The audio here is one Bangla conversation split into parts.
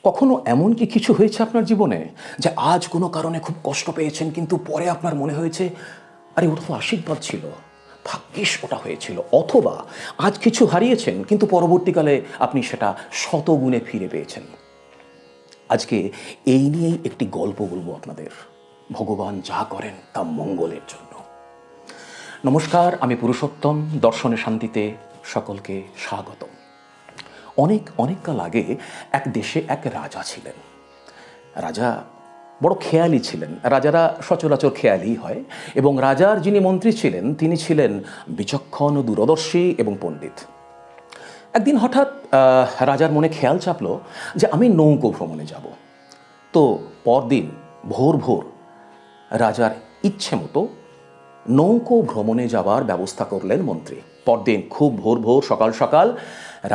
কখনো এমন কি কিছু হয়েছে আপনার জীবনে যে আজ কোনো কারণে খুব কষ্ট পেয়েছেন, কিন্তু পরে আপনার মনে হয়েছে আরে ওটা তো আশীর্বাদ ছিল, ভাগ্যিস ওটা হয়েছিল? অথবা আজ কিছু হারিয়েছেন কিন্তু পরবর্তীকালে আপনি সেটা শতগুণে ফিরে পেয়েছেন। আজকে এই নিয়েই একটি গল্প বলবো আপনাদের। ভগবান যা করেন তা মঙ্গলের জন্য। নমস্কার, আমি পুরুষোত্তম। দর্শনে শান্তিতে সকলকে স্বাগতম। অনেক কাল আগে এক দেশে এক রাজা ছিলেন। রাজা বড় খেয়ালি ছিলেন। রাজারা সচরাচর খেয়ালি হয়, এবং রাজার যিনি মন্ত্রী ছিলেন তিনি ছিলেন বিচক্ষণ, দূরদর্শী এবং পণ্ডিত। একদিন হঠাৎ রাজার মনে খেয়াল চাপলো যে আমি নৌকো ভ্রমণে যাব। তো পরদিন ভোর ভোর রাজার ইচ্ছে মতো নৌকো ভ্রমণে যাওয়ার ব্যবস্থা করলেন মন্ত্রী। পরদিন খুব ভোর ভোর সকাল সকাল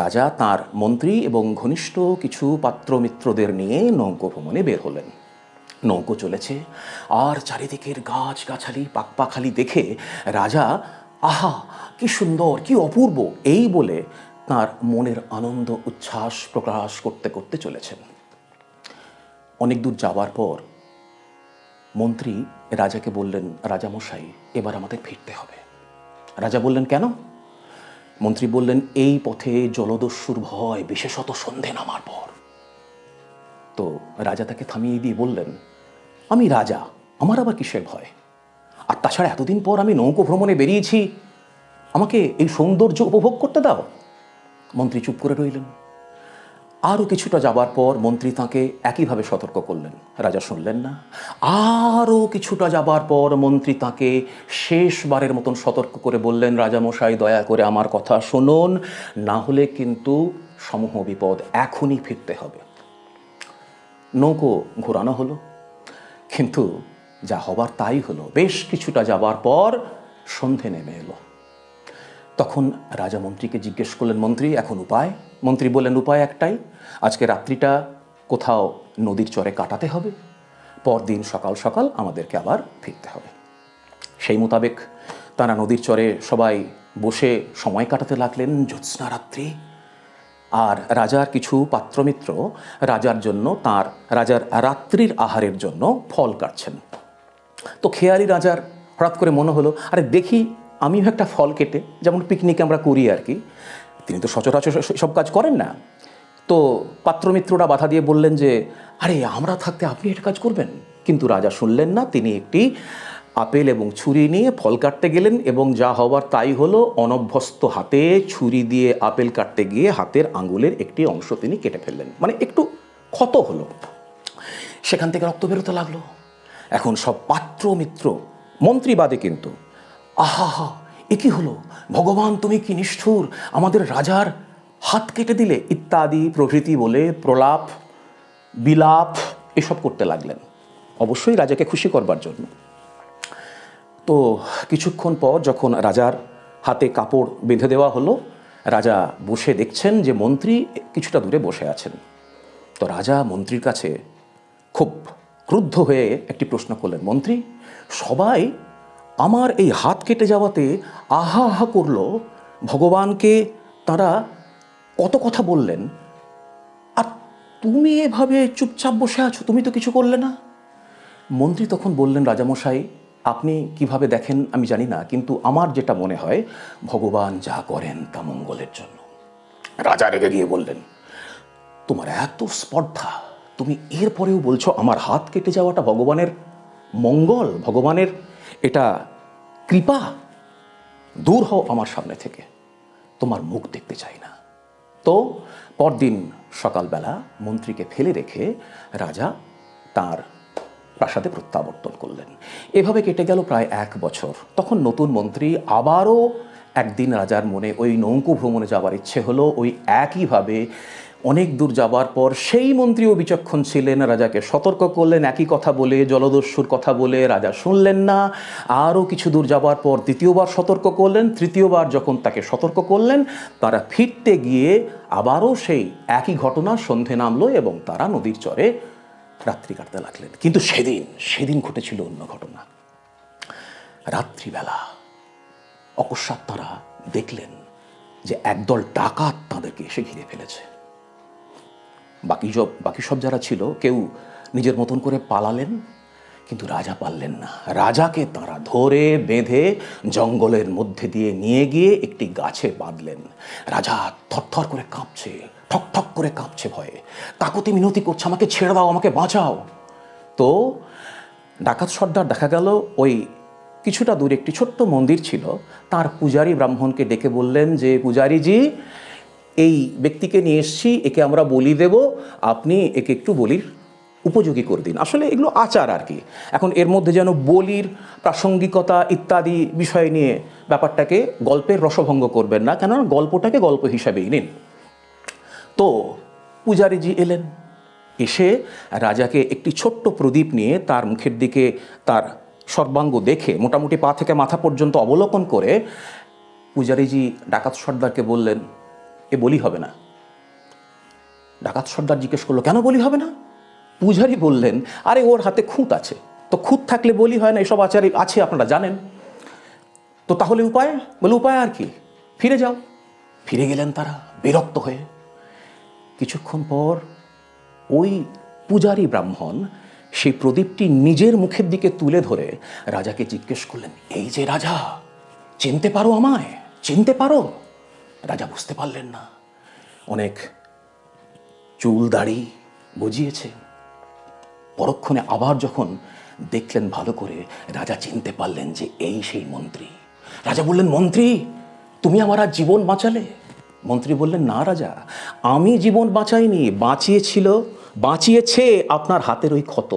রাজা তার মন্ত্রী এবং ঘনিষ্ঠ কিছু পাত্রমিত্রদের নিয়ে নৌকো ভ্রমণে বের হলেন। নৌকো চলেছে, আর চারিদিকের গাছ গাছালি পাকপাখালি দেখে রাজা আহা কি সুন্দর, কি অপূর্ব এই বলে তার মনের আনন্দ উচ্ছ্বাস প্রকাশ করতে করতে চলেছেন। অনেক দূর যাওয়ার পর মন্ত্রী রাজাকে বললেন, রাজামশাই এবার আমাদের ফিরতে হবে। রাজা বললেন, কেন? মন্ত্রী বললেন, এই পথে জলদস্যুর ভয়, বিশেষত সন্ধে নামার পর। তো রাজা তাকে থামিয়ে দিয়ে বললেন, আমি রাজা, আমার আবার কিসের ভয়? আর তাছাড়া এতদিন পর আমি নৌকো ভ্রমণে বেরিয়েছি, আমাকে এই সৌন্দর্য উপভোগ করতে দাও। মন্ত্রী চুপ করে রইলেন। আরও কিছুটা যাবার পর মন্ত্রী তাঁকে একইভাবে সতর্ক করলেন। রাজা শুনলেন না। আরও কিছুটা যাবার পর মন্ত্রী তাঁকে শেষবারের মতন সতর্ক করে বললেন, রাজামশাই দয়া করে আমার কথা শুনুন, না হলে কিন্তু সমূহ বিপদ, এখনই ফিরতে হবে। নৌকো ঘোরানো হলো, কিন্তু যা হবার তাই হলো। বেশ কিছুটা যাবার পর সন্ধে নেমে এলো। তখন রাজা মন্ত্রীকে জিজ্ঞেস করলেন, মন্ত্রী এখন উপায়? মন্ত্রী বললেন, উপায় একটাই, আজকে রাত্রিটা কোথাও নদীর চরে কাটাতে হবে, পরদিন সকাল সকাল আমাদেরকে আবার ফিরতে হবে। সেই মোতাবেক তারা নদীর চরে সবাই বসে সময় কাটাতে লাগলেন। জ্যোৎস্না রাত্রি। আর রাজার কিছু পাত্রমিত্র রাজার জন্য, তার রাজার রাত্রির আহারের জন্য ফল কাটছেন। তো খেয়ালি রাজার হঠাৎ করে মনে হলো, আরে দেখি আমিও একটা ফল কেটে, যেমন পিকনিকে আমরা করি আর কি। তিনি তো সচরাচর সব কাজ করেন না। তো পাত্রমিত্ররা বাধা দিয়ে বললেন যে, আরে আমরা থাকতে আপনি এটা কাজ করবেন? কিন্তু রাজা শুনলেন না। তিনি একটি আপেল এবং ছুরি নিয়ে ফল কাটতে গেলেন, এবং যা হবার তাই হলো। অনভ্যস্ত হাতে ছুরি দিয়ে আপেল কাটতে গিয়ে হাতের আঙুলের একটি অংশ তিনি কেটে ফেললেন, মানে একটু ক্ষত হলো। সেখান থেকে রক্ত বেরোতে লাগলো। এখন সব পাত্রমিত্র, মন্ত্রী বাদে কিন্তু, আহা হা এ কি হলো, ভগবান তুমি কি নিষ্ঠুর, আমাদের রাজার হাত কেটে দিলে, ইত্যাদি প্রভৃতি বলে প্রলাপ বিলাপ এসব করতে লাগলেন, অবশ্যই রাজাকে খুশি করবার জন্য। তো কিছুক্ষণ পর যখন রাজার হাতে কাপড় বেঁধে দেওয়া হলো, রাজা বসে দেখছেন যে মন্ত্রী কিছুটা দূরে বসে আছেন। তো রাজা মন্ত্রীর কাছে খুব ক্রুদ্ধ হয়ে একটি প্রশ্ন করলেন, মন্ত্রী সবাই আমার এই হাত কেটে যাওয়াতে আহা আহা করলো, ভগবানকে তারা কত কথা বললেন, আর তুমি এভাবে চুপচাপ বসে আছো, তুমি তো কিছু করলে না। মন্ত্রী তখন বললেন, রাজামশাই আপনি কিভাবে দেখেন আমি জানি না, কিন্তু আমার যেটা মনে হয় ভগবান যা করেন তা মঙ্গলের জন্য। রাজা রেগে গিয়ে বললেন, তোমার এত স্পর্ধা, তুমি এরপরেও বলছো আমার হাত কেটে যাওয়াটা ভগবানের মঙ্গল, ভগবানের এটা কৃপা? দূর হও আমার সামনে থেকে, তোমার মুখ দেখতে চাই না। তো পরদিন সকালবেলা মন্ত্রীকে ফেলে রেখে রাজা তার প্রাসাদে প্রত্যাবর্তন করলেন। এভাবে কেটে গেল প্রায় 1 বছর। তখন নতুন মন্ত্রী আবারও একদিন রাজার মনে ওই নৌকো ভ্রমণে যাবার ইচ্ছে হলো। ওই একইভাবে অনেক দূর যাবার পর সেই মন্ত্রীও বিচক্ষণ ছিলেন, রাজাকে সতর্ক করলেন একই কথা বলে, জলদস্যুর কথা বলে। রাজা শুনলেন না। আরও কিছু দূর যাবার পর দ্বিতীয়বার সতর্ক করলেন। তৃতীয়বার যখন তাকে সতর্ক করলেন, তারা ফিরতে গিয়ে আবারও সেই একই ঘটনা, সন্ধে নামলো এবং তারা নদীর চরে রাত্রি কাটতে লাগলেন। কিন্তু সেদিন ঘটেছিল অন্য ঘটনা। রাত্রিবেলা অকস্মাৎ তারা দেখলেন যে একদল ডাকাত তাদেরকে এসে ঘিরে ফেলেছে। বাকি সব যারা ছিল কেউ নিজের মতন করে পালালেন, কিন্তু রাজা পারলেন না। রাজাকে তারা ধরে বেঁধে জঙ্গলের মধ্যে দিয়ে নিয়ে গিয়ে একটি গাছে বাঁধলেন। রাজা থরথর করে কাঁপছে, ঠক ঠক করে কাঁপছে ভয়ে, কাকুতি মিনতি করছে, আমাকে ছেড়ে দাও, আমাকে বাঁচাও। তো ডাকাত সর্দার দেখা গেল ওই কিছুটা দূরে একটি ছোট্ট মন্দির ছিল, তার পূজারী ব্রাহ্মণকে ডেকে বললেন যে, পূজারীজি, এই ব্যক্তিকে নিয়ে এসছি, একে আমরা বলি দেব, আপনি একে একটু বলির উপযোগী করে দিন। আসলে এগুলো আচার আর কি। এখন এর মধ্যে যেন বলির প্রাসঙ্গিকতা ইত্যাদি বিষয় নিয়ে ব্যাপারটাকে গল্পের রসভঙ্গ করবেন না, কেননা গল্পটাকে গল্প হিসাবেই নিন। তো পূজারীজি এলেন, এসে রাজাকে একটি ছোট্ট প্রদীপ নিয়ে তার মুখের দিকে তার সর্বাঙ্গ দেখে মোটামুটি পা থেকে মাথা পর্যন্ত অবলোকন করে পূজারীজি ডাকাত সর্দারকে বললেন, এ বলি হবে না। ডাকাত সর্দার জিজ্ঞেস করলো, কেন বলি হবে না? পূজারী বললেন, আরে ওর হাতে খুঁত আছে, তো খুঁত থাকলে বলি হয় না, এসব আচার আছে আপনারা জানেন। তো তাহলে উপায়? বলে, উপায় আর কি, ফিরে যাও। ফিরে গেলেন তারা বিরক্ত হয়ে। কিছুক্ষণ পর ওই পূজারী ব্রাহ্মণ সেই প্রদীপটি নিজের মুখের দিকে তুলে ধরে রাজাকে জিজ্ঞেস করলেন, এই যে রাজা, চিনতে পারো আমায়? চিনতে পারো? রাজা বুঝতে পারলেন না। অনেক চুল দাড়ি গজিয়েছে। পরক্ষণে আবার যখন দেখলেন ভালো করে, রাজা চিনতে পারলেন যে এই সেই মন্ত্রী। রাজা বললেন, মন্ত্রী, তুমি আমার আজ জীবন বাঁচালে। মন্ত্রী বললেন, না রাজা, আমি জীবন বাঁচাইনি, বাঁচিয়েছে আপনার হাতের ওই ক্ষত।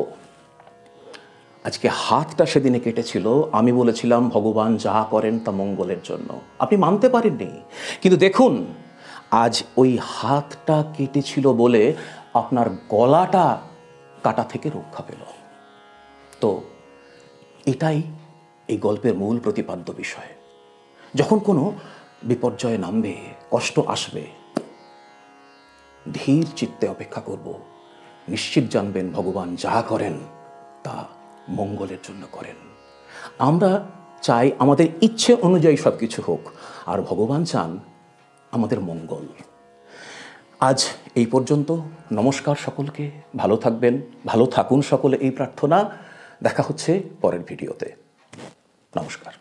আজকে হাতটা সেদিনে কেটেছিল, আমি বলেছিলাম ভগবান যা করেন তা মঙ্গলের জন্য, আপনি মানতে পারেননি। কিন্তু দেখুন, আজ ওই হাতটা কেটেছিল বলে আপনার গলাটা কাটা থেকে রক্ষা পেল। তো এটাই এই গল্পের মূল প্রতিপাদ্য বিষয়। যখন কোনো বিপর্যয় নামবে, কষ্ট আসবে, ধীর চিত্তে অপেক্ষা করব। নিশ্চিত জানবেন ভগবান যা করেন তা মঙ্গলের জন্য করেন। আমরা চাই আমাদের ইচ্ছে অনুযায়ী সব কিছু হোক, আর ভগবান চান আমাদের মঙ্গল। আজ এই পর্যন্ত। নমস্কার সকলকে, ভালো থাকবেন, ভালো থাকুন সকলে, এই প্রার্থনা। দেখা হচ্ছে পরের ভিডিওতে। নমস্কার।